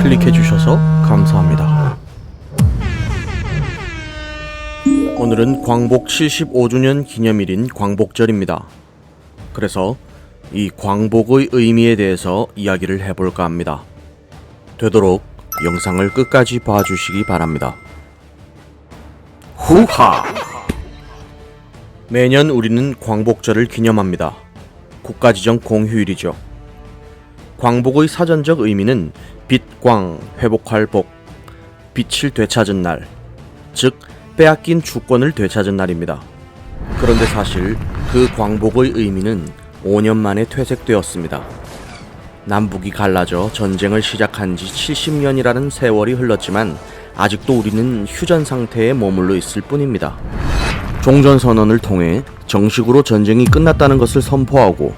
클릭해주셔서 감사합니다. 오늘은 광복 75주년 기념일인 광복절입니다. 그래서 이 광복의 의미에 대해서 이야기를 해볼까 합니다. 되도록 영상을 끝까지 봐주시기 바랍니다. 후하! 매년 우리는 광복절을 기념합니다. 국가지정 공휴일이죠. 광복의 사전적 의미는 빛광, 회복할 복, 빛을 되찾은 날, 즉 빼앗긴 주권을 되찾은 날입니다. 그런데 사실 그 광복의 의미는 5년 만에 퇴색되었습니다. 남북이 갈라져 전쟁을 시작한 지 70년이라는 세월이 흘렀지만 아직도 우리는 휴전 상태에 머물러 있을 뿐입니다. 종전선언을 통해 정식으로 전쟁이 끝났다는 것을 선포하고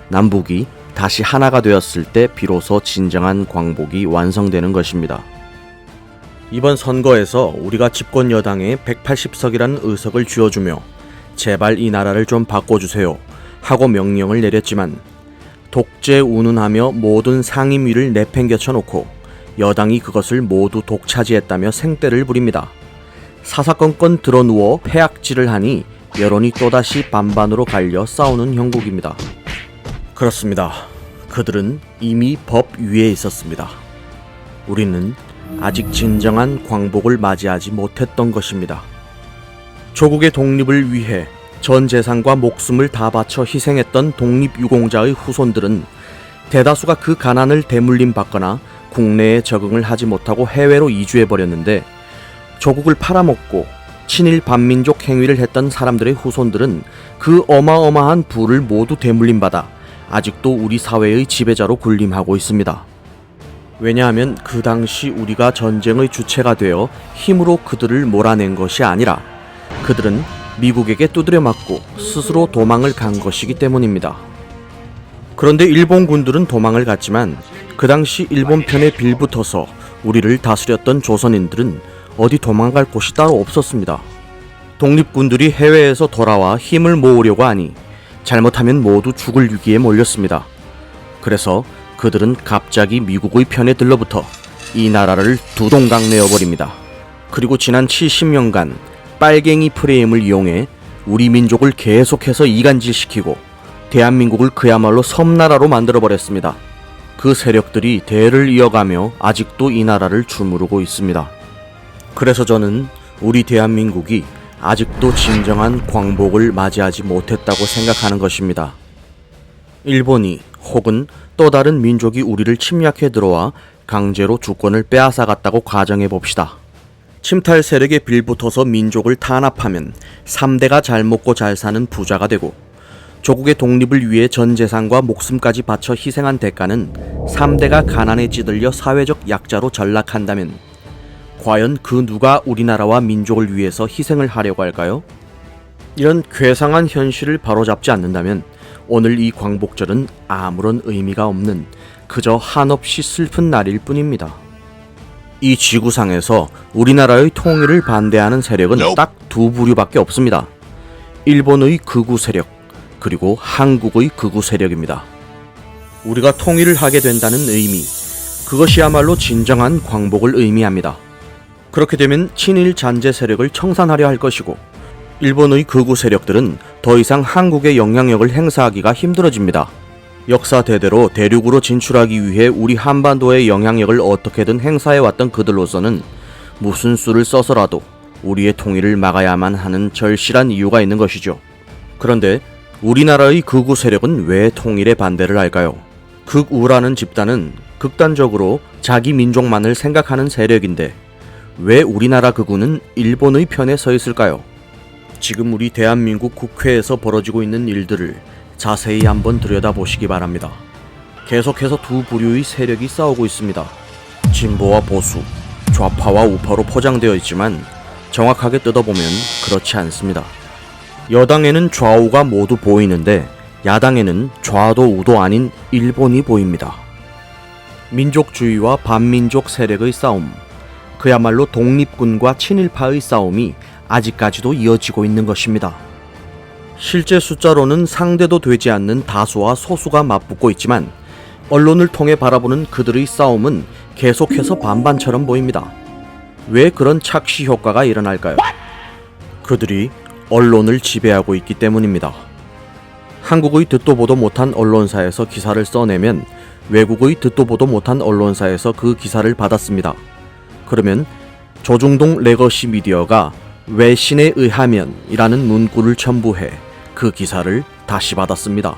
남북이 다시 하나가 되었을 때 비로소 진정한 광복이 완성되는 것입니다. 이번 선거에서 우리가 집권 여당에 180석이라는 의석을 쥐어주며 제발 이 나라를 좀 바꿔주세요 하고 명령을 내렸지만 독재 운운하며 모든 상임위를 내팽개쳐놓고 여당이 그것을 모두 독차지했다며 생떼를 부립니다. 사사건건 드러누워 패악질을 하니 여론이 또다시 반반으로 갈려 싸우는 형국입니다. 그렇습니다. 그들은 이미 법 위에 있었습니다. 우리는 아직 진정한 광복을 맞이하지 못했던 것입니다. 조국의 독립을 위해 전 재산과 목숨을 다 바쳐 희생했던 독립유공자의 후손들은 대다수가 그 가난을 대물림 받거나 국내에 적응을 하지 못하고 해외로 이주해버렸는데 조국을 팔아먹고 친일 반민족 행위를 했던 사람들의 후손들은 그 어마어마한 부를 모두 대물림받아 아직도 우리 사회의 지배자로 군림하고 있습니다. 왜냐하면 그 당시 우리가 전쟁의 주체가 되어 힘으로 그들을 몰아낸 것이 아니라 그들은 미국에게 두드려 맞고 스스로 도망을 간 것이기 때문입니다. 그런데 일본 군들은 도망을 갔지만 그 당시 일본 편에 빌붙어서 우리를 다스렸던 조선인들은 어디 도망갈 곳이 따로 없었습니다. 독립군들이 해외에서 돌아와 힘을 모으려고 하니 잘못하면 모두 죽을 위기에 몰렸습니다. 그래서 그들은 갑자기 미국의 편에 들러붙어 이 나라를 두 동강 내어버립니다. 그리고 지난 70년간 빨갱이 프레임을 이용해 우리 민족을 계속해서 이간질시키고 대한민국을 그야말로 섬나라로 만들어버렸습니다. 그 세력들이 대를 이어가며 아직도 이 나라를 주무르고 있습니다. 그래서 저는 우리 대한민국이 아직도 진정한 광복을 맞이하지 못했다고 생각하는 것입니다. 일본이 혹은 또 다른 민족이 우리를 침략해 들어와 강제로 주권을 빼앗아갔다고 가정해 봅시다. 침탈 세력에 빌붙어서 민족을 탄압하면 3대가 잘 먹고 잘 사는 부자가 되고 조국의 독립을 위해 전 재산과 목숨까지 바쳐 희생한 대가는 3대가 가난에 찌들려 사회적 약자로 전락한다면 과연 그 누가 우리나라와 민족을 위해서 희생을 하려고 할까요? 이런 괴상한 현실을 바로잡지 않는다면 오늘 이 광복절은 아무런 의미가 없는 그저 한없이 슬픈 날일 뿐입니다. 이 지구상에서 우리나라의 통일을 반대하는 세력은 딱 두 부류밖에 없습니다. 일본의 극우 세력, 그리고 한국의 극우 세력입니다. 우리가 통일을 하게 된다는 의미, 그것이야말로 진정한 광복을 의미합니다. 그렇게 되면 친일 잔재 세력을 청산하려 할 것이고 일본의 극우 세력들은 더 이상 한국의 영향력을 행사하기가 힘들어집니다. 역사 대대로 대륙으로 진출하기 위해 우리 한반도의 영향력을 어떻게든 행사해왔던 그들로서는 무슨 수를 써서라도 우리의 통일을 막아야만 하는 절실한 이유가 있는 것이죠. 그런데 우리나라의 극우 세력은 왜 통일에 반대를 할까요? 극우라는 집단은 극단적으로 자기 민족만을 생각하는 세력인데 왜 우리나라 극우는 일본의 편에 서 있을까요? 지금 우리 대한민국 국회에서 벌어지고 있는 일들을 자세히 한번 들여다보시기 바랍니다. 계속해서 두 부류의 세력이 싸우고 있습니다. 진보와 보수, 좌파와 우파로 포장되어 있지만 정확하게 뜯어보면 그렇지 않습니다. 여당에는 좌우가 모두 보이는데 야당에는 좌도 우도 아닌 일본이 보입니다. 민족주의와 반민족 세력의 싸움, 그야말로 독립군과 친일파의 싸움이 아직까지도 이어지고 있는 것입니다. 실제 숫자로는 상대도 되지 않는 다수와 소수가 맞붙고 있지만 언론을 통해 바라보는 그들의 싸움은 계속해서 반반처럼 보입니다. 왜 그런 착시 효과가 일어날까요? 그들이 언론을 지배하고 있기 때문입니다. 한국의 듣도 보도 못한 언론사에서 기사를 써내면 외국의 듣도 보도 못한 언론사에서 그 기사를 받았습니다. 그러면 조중동 레거시 미디어가 외신에 의하면 이라는 문구를 첨부해 그 기사를 다시 받았습니다.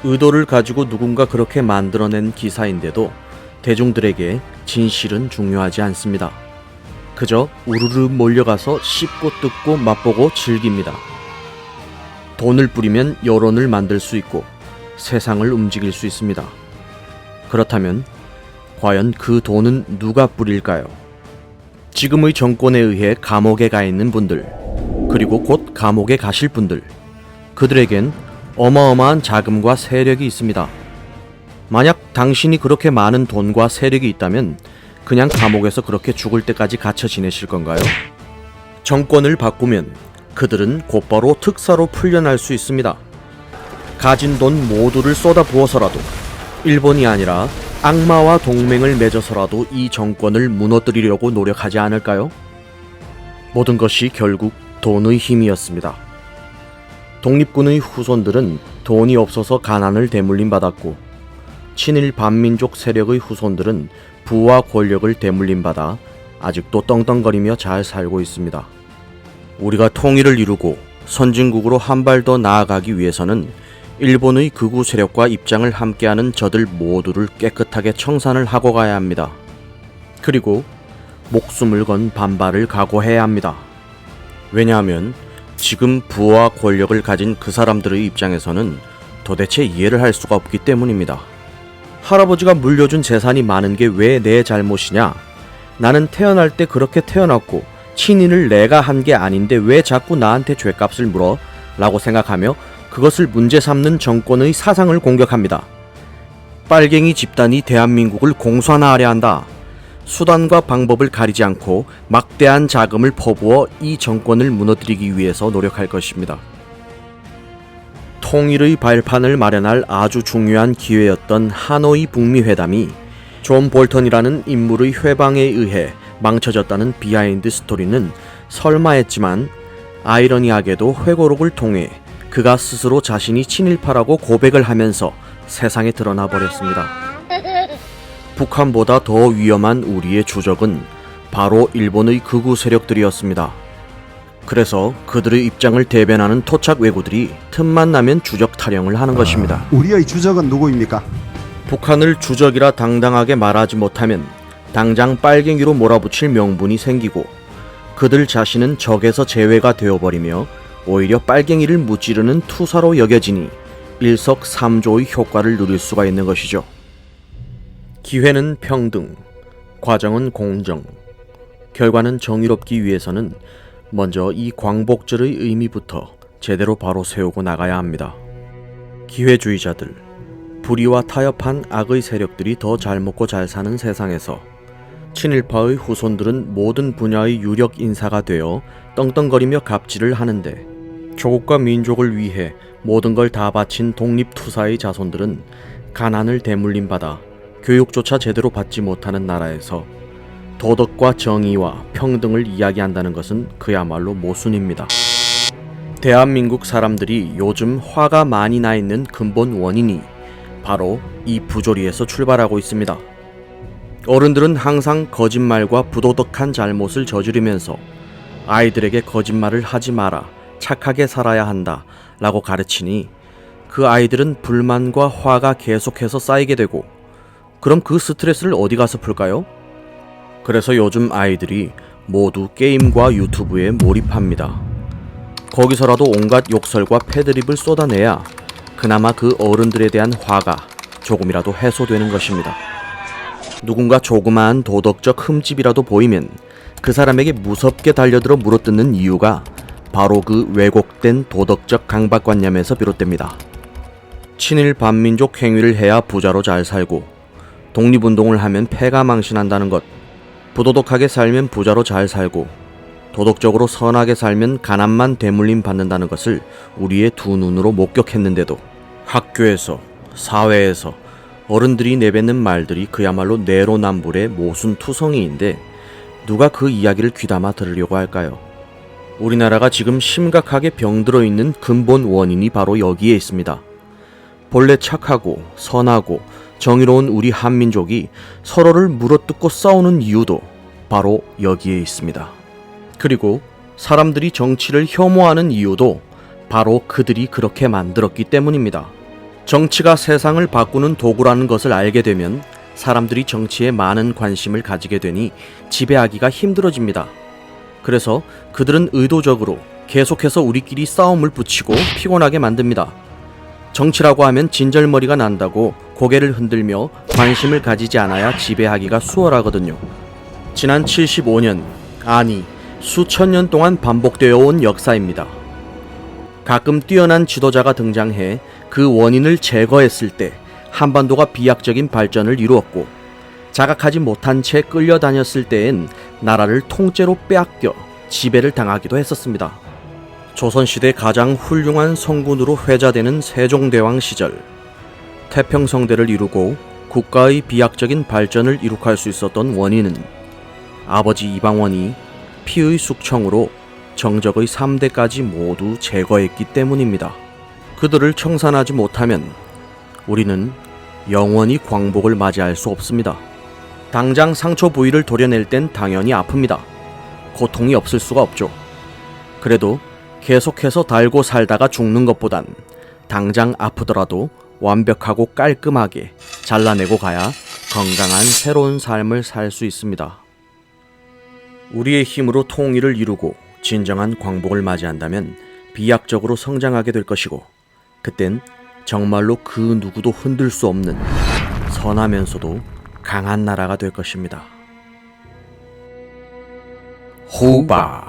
의도를 가지고 누군가 그렇게 만들어낸 기사인데도 대중들에게 진실은 중요하지 않습니다. 그저 우르르 몰려가서 씹고 뜯고 맛보고 즐깁니다. 돈을 뿌리면 여론을 만들 수 있고 세상을 움직일 수 있습니다. 그렇다면 과연 그 돈은 누가 뿌릴까요? 지금의 정권에 의해 감옥에 가 있는 분들, 그리고 곧 감옥에 가실 분들, 그들에겐 어마어마한 자금과 세력이 있습니다. 만약 당신이 그렇게 많은 돈과 세력이 있다면 그냥 감옥에서 그렇게 죽을 때까지 갇혀 지내실 건가요? 정권을 바꾸면 그들은 곧바로 특사로 풀려날 수 있습니다. 가진 돈 모두를 쏟아부어서라도, 일본이 아니라 악마와 동맹을 맺어서라도 이 정권을 무너뜨리려고 노력하지 않을까요? 모든 것이 결국 돈의 힘이었습니다. 독립군의 후손들은 돈이 없어서 가난을 대물림 받았고, 친일 반민족 세력의 후손들은 부와 권력을 대물림 받아 아직도 떵떵거리며 잘 살고 있습니다. 우리가 통일을 이루고 선진국으로 한 발 더 나아가기 위해서는 일본의 극우 세력과 입장을 함께하는 저들 모두를 깨끗하게 청산을 하고 가야 합니다. 그리고 목숨을 건 반발을 각오해야 합니다. 왜냐하면 지금 부와 권력을 가진 그 사람들의 입장에서는 도대체 이해를 할 수가 없기 때문입니다. 할아버지가 물려준 재산이 많은 게 왜 내 잘못이냐? 나는 태어날 때 그렇게 태어났고 친인을 내가 한 게 아닌데 왜 자꾸 나한테 죗값을 물어? 라고 생각하며 그것을 문제 삼는 정권의 사상을 공격합니다. 빨갱이 집단이 대한민국을 공산화하려 한다. 수단과 방법을 가리지 않고 막대한 자금을 퍼부어 이 정권을 무너뜨리기 위해서 노력할 것입니다. 통일의 발판을 마련할 아주 중요한 기회였던 하노이 북미 회담이 존 볼턴이라는 인물의 회방에 의해 망쳐졌다는 비하인드 스토리는 설마했지만 아이러니하게도 회고록을 통해 그가 스스로 자신이 친일파라고 고백을 하면서 세상에 드러나 버렸습니다. 북한보다 더 위험한 우리의 주적은 바로 일본의 극우 세력들이었습니다. 그래서 그들의 입장을 대변하는 토착 왜구들이 틈만 나면 주적 타령을 하는 것입니다. 우리의 주적은 누구입니까? 북한을 주적이라 당당하게 말하지 못하면 당장 빨갱이로 몰아붙일 명분이 생기고 그들 자신은 적에서 제외가 되어버리며 오히려 빨갱이를 무찌르는 투사로 여겨지니 일석삼조의 효과를 누릴 수가 있는 것이죠. 기회는 평등, 과정은 공정, 결과는 정의롭기 위해서는 먼저 이 광복절의 의미부터 제대로 바로 세우고 나가야 합니다. 기회주의자들, 불의와 타협한 악의 세력들이 더 잘 먹고 잘 사는 세상에서 친일파의 후손들은 모든 분야의 유력 인사가 되어 떵떵거리며 갑질을 하는데 조국과 민족을 위해 모든 걸 다 바친 독립투사의 자손들은 가난을 대물림받아 교육조차 제대로 받지 못하는 나라에서 도덕과 정의와 평등을 이야기한다는 것은 그야말로 모순입니다. 대한민국 사람들이 요즘 화가 많이 나 있는 근본 원인이 바로 이 부조리에서 출발하고 있습니다. 어른들은 항상 거짓말과 부도덕한 잘못을 저지르면서 아이들에게 거짓말을 하지 마라, 착하게 살아야 한다 라고 가르치니 그 아이들은 불만과 화가 계속해서 쌓이게 되고 그럼 그 스트레스를 어디 가서 풀까요? 그래서 요즘 아이들이 모두 게임과 유튜브에 몰입합니다. 거기서라도 온갖 욕설과 패드립을 쏟아내야 그나마 그 어른들에 대한 화가 조금이라도 해소되는 것입니다. 누군가 조그마한 도덕적 흠집이라도 보이면 그 사람에게 무섭게 달려들어 물어뜯는 이유가 바로 그 왜곡된 도덕적 강박관념에서 비롯됩니다. 친일 반민족 행위를 해야 부자로 잘 살고 독립운동을 하면 패가 망신한다는 것, 부도덕하게 살면 부자로 잘 살고 도덕적으로 선하게 살면 가난만 대물림 받는다는 것을 우리의 두 눈으로 목격했는데도 학교에서, 사회에서, 어른들이 내뱉는 말들이 그야말로 내로남불의 모순투성이인데 누가 그 이야기를 귀담아 들으려고 할까요? 우리나라가 지금 심각하게 병들어 있는 근본 원인이 바로 여기에 있습니다. 본래 착하고 선하고 정의로운 우리 한민족이 서로를 물어뜯고 싸우는 이유도 바로 여기에 있습니다. 그리고 사람들이 정치를 혐오하는 이유도 바로 그들이 그렇게 만들었기 때문입니다. 정치가 세상을 바꾸는 도구라는 것을 알게 되면 사람들이 정치에 많은 관심을 가지게 되니 지배하기가 힘들어집니다. 그래서 그들은 의도적으로 계속해서 우리끼리 싸움을 붙이고 피곤하게 만듭니다. 정치라고 하면 진절머리가 난다고 고개를 흔들며 관심을 가지지 않아야 지배하기가 수월하거든요. 지난 75년, 아니 수천 년 동안 반복되어 온 역사입니다. 가끔 뛰어난 지도자가 등장해 그 원인을 제거했을 때 한반도가 비약적인 발전을 이루었고, 자각하지 못한 채 끌려다녔을 때엔 나라를 통째로 빼앗겨 지배를 당하기도 했었습니다. 조선시대 가장 훌륭한 성군으로 회자되는 세종대왕 시절, 태평성대를 이루고 국가의 비약적인 발전을 이룩할 수 있었던 원인은 아버지 이방원이 피의 숙청으로 정적의 3대까지 모두 제거했기 때문입니다. 그들을 청산하지 못하면 우리는 영원히 광복을 맞이할 수 없습니다. 당장 상처 부위를 도려낼 땐 당연히 아픕니다. 고통이 없을 수가 없죠. 그래도 계속해서 달고 살다가 죽는 것보단 당장 아프더라도 완벽하고 깔끔하게 잘라내고 가야 건강한 새로운 삶을 살 수 있습니다. 우리의 힘으로 통일을 이루고 진정한 광복을 맞이한다면 비약적으로 성장하게 될 것이고, 그땐 정말로 그 누구도 흔들 수 없는 선하면서도 강한 나라가 될 것입니다. 호바